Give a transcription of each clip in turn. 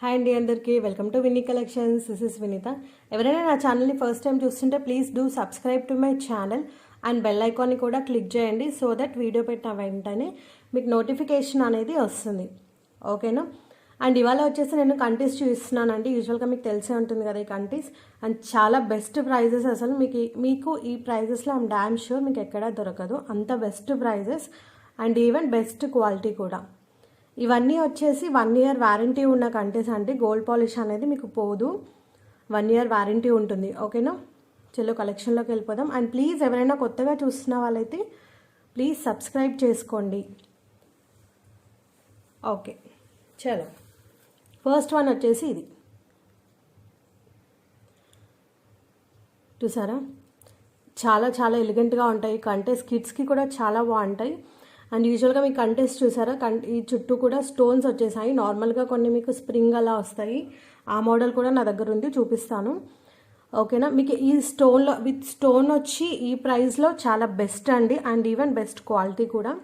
Hi అండి అందరికీ welcome to Vinny collections. This is Vineeta. ఎవరైనా నా ఛానల్ని ఫస్ట్ టైం చూస్తుంటే please do subscribe to my channel and bell ఐకాన్ని కూడా క్లిక్ చేయండి సో దట్ వీడియో పెట్టిన వెంటనే మీకు నోటిఫికేషన్ అనేది వస్తుంది. ఓకేనా? అండ్ ఇవాళ వచ్చేసి నేను కంటీస్ చూపిస్తున్నానండి. యూజువల్గా మీకు తెలిసే ఉంటుంది కదా ఈ కంటీస్. అండ్ చాలా బెస్ట్ ప్రైజెస్. అసలు మీకు ఈ ప్రైజెస్లో ఐమ్ డామ్ షూర్ మీకు ఎక్కడా దొరకదు. అంత best prices and even best quality కూడా. ఇవన్నీ వచ్చేసి 1 year వారంటీ ఉన్న కంటెస్ అండి. గోల్డ్ పాలిష్ అనేది మీకు పోదు, 1 year వారంటీ ఉంటుంది. ఓకేనా? చలో కలెక్షన్లోకి వెళ్ళిపోదాం. అండ్ ప్లీజ్ ఎవరైనా కొత్తగా చూస్తున్న వాళ్ళైతే ప్లీజ్ సబ్స్క్రైబ్ చేసుకోండి. ఓకే చలో, ఫస్ట్ వన్ వచ్చేసి ఇది చూసారా, చాలా చాలా ఎలిగెంట్గా ఉంటాయి కంటెస్. కిడ్స్కి కూడా చాలా బాగుంటాయి. అండ్ యూజువల్గా మీకు కంటెస్ట్ చూసారా, ఈ చుట్టూ కూడా స్టోన్స్ వచ్చేసాయి. నార్మల్గా కొన్ని మీకు స్ప్రింగ్ అలా వస్తాయి. ఆ మోడల్ కూడా నా దగ్గర ఉంది, చూపిస్తాను. ఓకేనా? మీకు ఈ స్టోన్లో విత్ స్టోన్ వచ్చి ఈ ప్రైస్లో చాలా బెస్ట్ అండి. అండ్ ఈవెన్ బెస్ట్ క్వాలిటీ కూడా.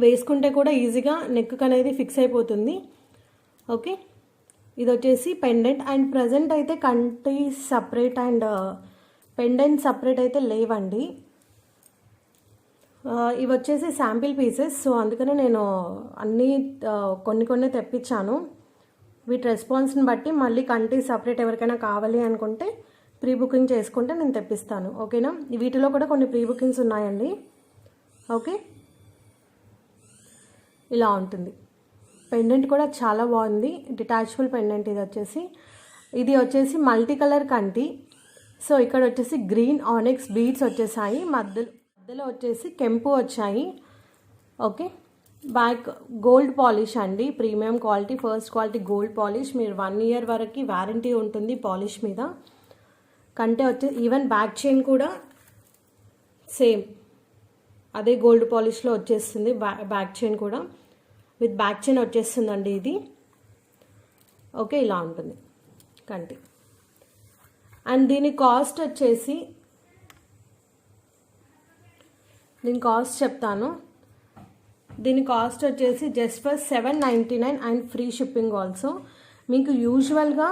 వేసుకుంటే కూడా ఈజీగా నెక్ అనేది ఫిక్స్ అయిపోతుంది. ఓకే, ఇది వచ్చేసి పెండెంట్. అండ్ ప్రజెంట్ అయితే కంటి సపరేట్ అండ్ పెండెంట్ సపరేట్ అయితే లేవండి. ఇవి వచ్చేసి శాంపిల్ పీసెస్. సో అందుకనే నేను అన్నీ కొన్ని తెప్పించాను. వీటి రెస్పాన్స్ని బట్టి మళ్ళీ కంటి సపరేట్ ఎవరికైనా కావాలి అనుకుంటే ప్రీ బుకింగ్ చేసుకుంటే నేను తెప్పిస్తాను. ఓకేనా? వీటిలో కూడా కొన్ని ప్రీ బుకింగ్స్ ఉన్నాయండి. ఓకే, ఇలా ఉంటుంది. పెండెంట్ కూడా చాలా బాగుంది, డిటాచబుల్ పెండెంట్. ఇది వచ్చేసి మల్టీ కలర్ కంటి. సో ఇక్కడ వచ్చేసి గ్రీన్ ఆనెక్స్ బీడ్స్ వచ్చేసాయి, మధ్యలో వచ్చేసి కెంపు వచ్చాయి. ఓకే, బ్యాక్ గోల్డ్ పాలిష్ అండి, premium quality, first quality gold polish. మీరు 1 year వరకు వారంటీ ఉంటుంది పాలిష్ మీద. కంటే వచ్చేసి ఈవెన్ బ్యాక్ చైన్ కూడా సేమ్ అదే గోల్డ్ పాలిష్లో వచ్చేస్తుంది. బ్యాక్ చైన్ కూడా విత్ బ్యాక్ చైన్ వచ్చేస్తుందండి ఇది. ఓకే, ఇలా ఉంటుంది కంటి. అండ్ దీని కాస్ట్ వచ్చేసి, చెప్తాను. దీని కాస్ట్ వచ్చేసి just for 799 and free shipping also. మీకు యూజువల్గా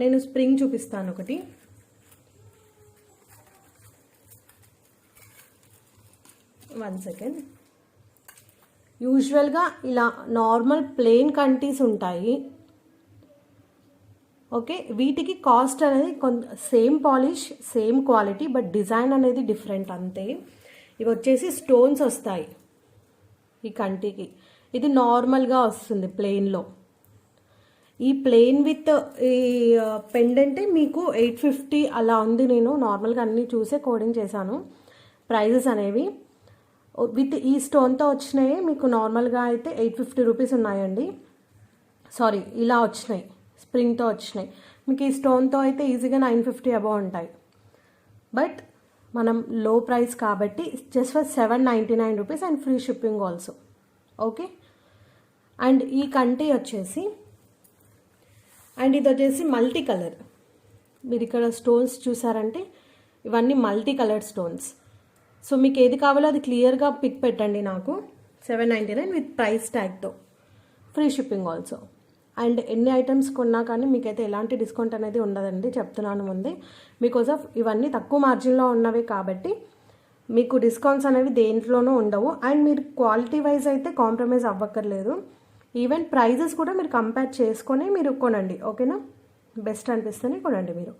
నేను స్ప్రింగ్ చూపిస్తాను ఒకటి. One second. యూజువల్గా ఇలా నార్మల్ ప్లెయిన్ కంటీస్ ఉంటాయి. ఓకే, వీటికి కాస్ట్ అనేది same polish same quality, but design అనేది డిఫరెంట్ అంతే. ఇవి వచ్చేసి స్టోన్స్ వస్తాయి ఈ కంటికి. ఇది నార్మల్గా వస్తుంది ప్లెయిన్లో. ఈ ప్లెయిన్ విత్ ఈ పెండెంటే మీకు 850 అలా ఉంది. నేను నార్మల్గా అన్నీ చూసే కోడింగ్ చేశాను ప్రైజెస్ అనేవి. విత్ ఈ స్టోన్తో వచ్చినాయి మీకు నార్మల్గా అయితే 850 రూపీస్ ఉన్నాయండి. సారీ, ఇలా వచ్చినాయి, స్ప్రింగ్తో వచ్చినాయి. మీకు ఈ స్టోన్తో అయితే ఈజీగా 950 అబౌవ్ ఉంటాయి. బట్ మనం లో ప్రైస్ కాబట్టి just for 799 rupees and free shipping also. Okay, and ఈ కంటి వచ్చేసి, అండ్ ఇది వచ్చేసి మల్టీ కలర్. మీరు ఇక్కడ స్టోన్స్ చూసారంటే ఇవన్నీ మల్టీ కలర్ స్టోన్స్. సో మీకు ఏది కావాలో అది క్లియర్గా పిక్ పెట్టండి నాకు. 799 విత్ ప్రైస్ ట్యాగ్తో, ఫ్రీ షిప్పింగ్ ఆల్సో. అండ్ ఎన్ని ఐటమ్స్ కొన్నా కానీ మీకైతే ఎలాంటి డిస్కౌంట్ అనేది ఉండదండి, చెప్తున్నాను ముందే. బికాజ్ ఆఫ్ ఇవన్నీ తక్కువ మార్జిన్లో ఉన్నవి కాబట్టి మీకు డిస్కౌంట్స్ అనేవి దేంట్లోనూ ఉండవు. అండ్ మీరు క్వాలిటీ వైజ్ అయితే కాంప్రమైజ్ అవ్వక్కర్లేదు. ఈవెన్ ప్రైజెస్ కూడా మీరు కంపేర్ చేసుకొని మీరు కొనండి. ఓకేనా? బెస్ట్ అనిపిస్తేనే కొనండి మీరు.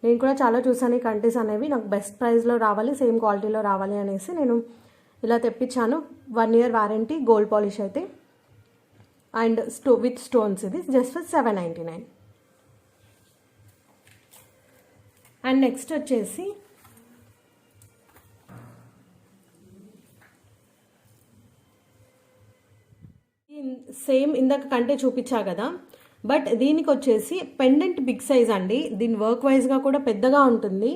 నేను కూడా చాలా చూసాను ఈ కంటీస్ అనేవి. నాకు బెస్ట్ ప్రైస్లో రావాలి, సేమ్ క్వాలిటీలో రావాలి అనేసి నేను ఇలా తెప్పించాను. 1 year వారంటీ గోల్డ్ పాలిష్ అయితే అండ్ విత్ స్టోన్స్. ఇది జస్ట్ ఫర్ 799. అండ్ నెక్స్ట్ వచ్చేసి సేమ్ ఇందాక కంటే చూపించా కదా, బట్ దీనికి వచ్చేసి పెండెంట్ బిగ్ సైజ్ అండి. దీని వర్క్ వైజ్గా కూడా పెద్దగా ఉంటుంది.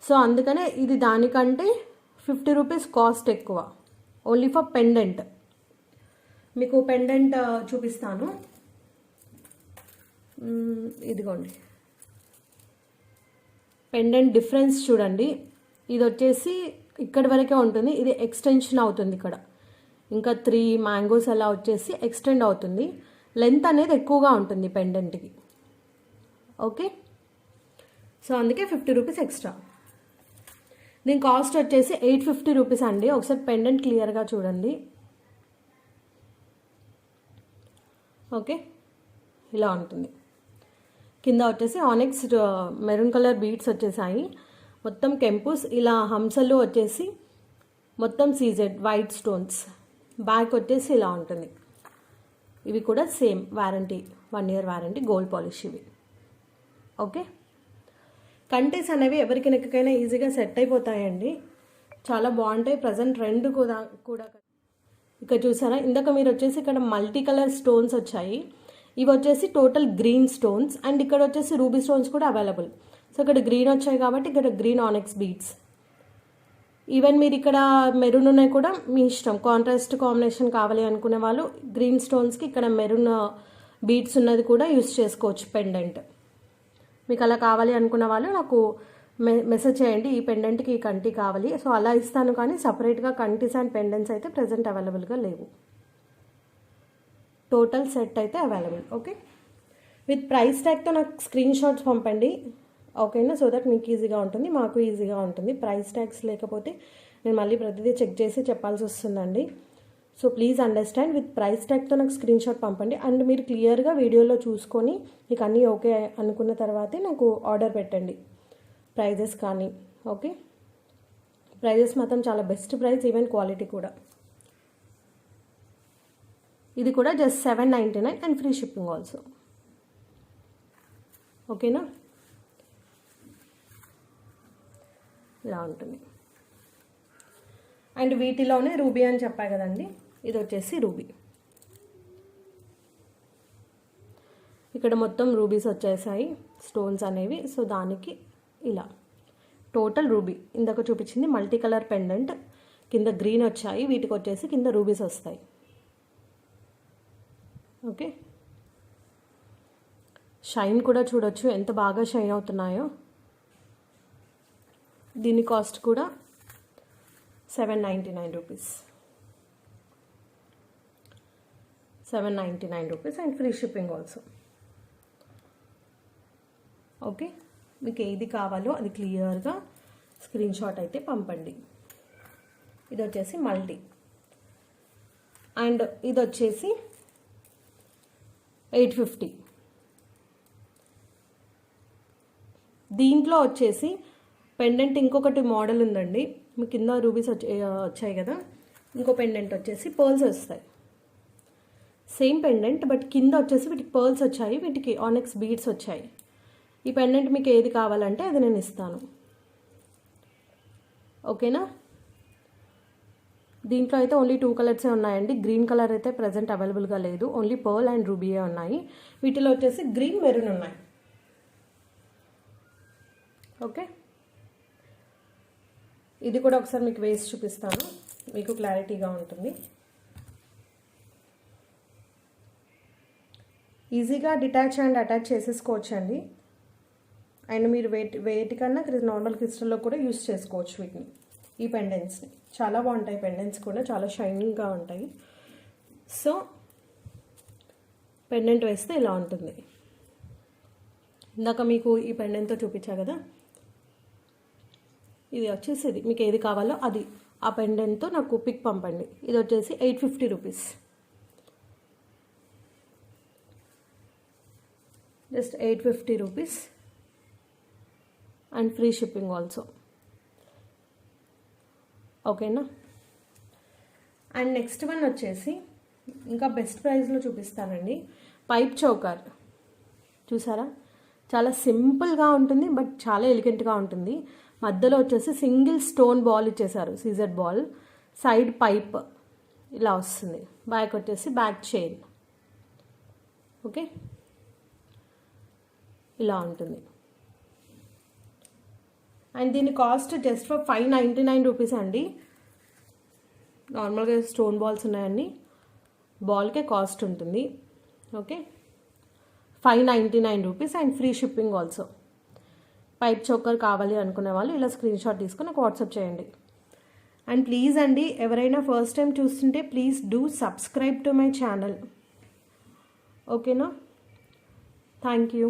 సో అందుకనే ఇది దానికంటే 50 రూపీస్ కాస్ట్ ఎక్కువ, ఓన్లీ ఫర్ పెండెంట్. మీకు పెండెంట్ చూపిస్తాను. ఇదిగోండి పెండెంట్ డిఫరెన్స్ చూడండి. ఇది వచ్చేసి ఇక్కడి వరకే ఉంటుంది, ఇది ఎక్స్టెన్షన్ అవుతుంది. ఇక్కడ ఇంకా 3 మ్యాంగోస్ అలా వచ్చేసి ఎక్స్టెండ్ అవుతుంది. లెంత్ అనేది ఎక్కువగా ఉంటుంది పెండెంట్కి. ఓకే, సో అందుకే 50 రూపీస్ ఎక్స్ట్రా. దీని కాస్ట్ వచ్చేసి 850 రూపీస్ అండి. ఒకసారి పెండెంట్ క్లియర్గా చూడండి. ఓకే, ఇలా ఉంటుంది. కింద వచ్చేసి ఆనెక్స్ మెరూన్ కలర్ బీడ్స్ వచ్చేసాయి. మొత్తం కెంపుస్, ఇలా హంసలు వచ్చేసి మొత్తం సీజెడ్ వైట్ స్టోన్స్. బ్యాక్ వచ్చేసి ఇలా ఉంటుంది. ఇవి కూడా same warranty, 1 year warranty, gold polish ఇవి. ఓకే, కంటీస్ అనేవి ఎవరికి నెక్కకైనా ఈజీగా సెట్ అయిపోతాయండి. చాలా బాగుంటాయి. ప్రజెంట్ ట్రెండ్ కూడా. ఇక్కడ చూసారా, ఇందాక మీరు వచ్చేసి ఇక్కడ మల్టీ కలర్ స్టోన్స్ వచ్చాయి. ఇవి వచ్చేసి టోటల్ గ్రీన్ స్టోన్స్ అండ్ ఇక్కడ వచ్చేసి రూబీ స్టోన్స్ కూడా అవైలబుల్. సో ఇక్కడ గ్రీన్ వచ్చాయి కాబట్టి ఇక్కడ గ్రీన్ ఆనెక్స్ బీడ్స్. ఈవెన్ మీరు ఇక్కడ మెరూన్ ఉన్నాయి కూడా మీ ఇష్టం. కాంట్రాస్ట్ కాంబినేషన్ కావాలి అనుకునే వాళ్ళు గ్రీన్ స్టోన్స్కి ఇక్కడ మెరూన్ బీడ్స్ ఉన్నది కూడా యూస్ చేసుకోవచ్చు పెండెంట్. మీకు అలా కావాలి అనుకున్న వాళ్ళు నాకు మెసేజ్ చేయండి, ఈ పెండెంట్కి ఈ కంటి కావాలి. సో అలా ఇస్తాను, కానీ సపరేట్గా కంటీస్ అండ్ పెండెంట్స్ అయితే ప్రజెంట్ అవైలబుల్గా లేవు. టోటల్ సెట్ అయితే అవైలబుల్. ఓకే, విత్ ప్రైస్ ట్యాగ్తో నాకు స్క్రీన్ షాట్స్ పంపండి. ఓకేనా, సో దట్ మీకు ఈజీగా ఉంటుంది, మాకు ఈజీగా ఉంటుంది. ప్రైస్ ట్యాగ్స్ లేకపోతే నేను మళ్ళీ ప్రతిదీ చెక్ చేసి చెప్పాల్సి వస్తుందండి. So please understand, with price ట్యాగ్తో నాకు స్క్రీన్ షాట్ పంపండి. అండ్ మీరు క్లియర్గా వీడియోలో చూసుకొని మీకు అన్నీ ఓకే అనుకున్న తర్వాతే నాకు ఆర్డర్ పెట్టండి, ప్రైజెస్ కానీ. ఓకే, ప్రైజెస్ మాత్రం చాలా బెస్ట్ ప్రైస్, ఈవెన్ క్వాలిటీ కూడా. ఇది కూడా just 799 and free shipping also. ఓకేనా, ఇలా ఉంటుంది. అండ్ వీటిలోనే రూబీ అని చెప్పా కదండి, ఇది వచ్చేసి రూబీ. ఇక్కడ మొత్తం రూబీస్ వచ్చేసాయి స్టోన్స్ అనేవి. సో దానికి ఇలా టోటల్ రూబీ. ఇందాక చూపించింది మల్టీ కలర్ పెండెంట్, కింద గ్రీన్ వచ్చాయి, వీటికి వచ్చేసి కింద రూబీస్ వస్తాయి. ఓకే, షైన్ కూడా చూడొచ్చు ఎంత బాగా షైన్ అవుతున్నాయో. దీని కాస్ట్ కూడా 799 rupees. 799 rupees and free shipping also. Okay, మీకు ఏది కావాలో అది క్లియర్గా స్క్రీన్ షాట్ అయితే పంపండి. ఇది వచ్చేసి మల్టీ అండ్ ఇది వచ్చేసి 850. దీంట్లో వచ్చేసి పెండెంట్ ఇంకొకటి మోడల్ ఉందండి. మీ కింద రూబీస్ వచ్చాయి కదా, ఇంకో పెండెంట్ వచ్చేసి పర్ల్స్ వస్తాయి. సేమ్ పెండెంట్ బట్ కింద వచ్చేసి వీటికి పర్ల్స్ వచ్చాయి, వీటికి ఆనెక్స్ బీడ్స్ వచ్చాయి. ఈ పెండెంట్ మీకు ఏది కావాలంటే అది నేను ఇస్తాను. ఓకేనా, దీంట్లో అయితే ఓన్లీ 2 కలర్సే ఉన్నాయండి. గ్రీన్ కలర్ అయితే ప్రజెంట్ అవైలబుల్గా లేదు, ఓన్లీ పర్ల్ అండ్ రూబీయే ఉన్నాయి. వీటిలో వచ్చేసి గ్రీన్ మెరూన్ ఉన్నాయి. ఓకే, ఇది కూడా ఒకసారి మీకు వేసి చూపిస్తాను, మీకు క్లారిటీగా ఉంటుంది. ఈజీగా డిటాచ్ అండ్ అటాచ్ చేసేసుకోవచ్చండి. అండ్ మీరు వేటికన్నా నార్మల్ క్రిస్టల్లో కూడా యూస్ చేసుకోవచ్చు వీటిని, ఈ పెండెంట్స్ని. చాలా బాగుంటాయి పెండెంట్స్ కూడా, చాలా షైనింగ్గా ఉంటాయి. సో పెండెంట్ వేస్తే ఇలా ఉంటుంది. ఇందాక మీకు ఈ పెండెంట్తో చూపించా కదా, ఇది వచ్చేసి ఇది మీకు ఏది కావాలో అది ఆ పెండెంట్తో నాకు పిక్ పంపండి. ఇది వచ్చేసి 850 rupees. Just 850 rupees and free shipping also. ఓకేనా, అండ్ నెక్స్ట్ వన్ వచ్చేసి ఇంకా బెస్ట్ ప్రైస్లో చూపిస్తానండి. పైప్ చౌకర్ చూసారా, చాలా సింపుల్గా ఉంటుంది బట్ చాలా ఎలిగెంట్గా ఉంటుంది. మధ్యలో వచ్చేసి సింగిల్ స్టోన్ బాల్ ఇచ్చేసారు, సీజెడ్ బాల్. సైడ్ పైప్ ఇలా వస్తుంది, బ్యాక్ వచ్చేసి బ్యాక్ చైన్. ఓకే, ఇలా ఉంటుంది. అండ్ దీని కాస్ట్ జస్ట్ ఫర్ 599 రూపీస్ అండి. నార్మల్గా స్టోన్ బాల్స్ ఉన్నాయండి, బాల్కే కాస్ట్ ఉంటుంది. Okay, 599 rupees and free shipping also. Pipe choker కావాలి అనుకునే వాళ్ళు ఇలా స్క్రీన్ షాట్ తీసుకొని నాకు వాట్సాప్ చేయండి. అండ్ ప్లీజ్ అండి, ఎవరైనా ఫస్ట్ టైం చూస్తుంటే please do subscribe to my channel. ఓకేనా? Thank you.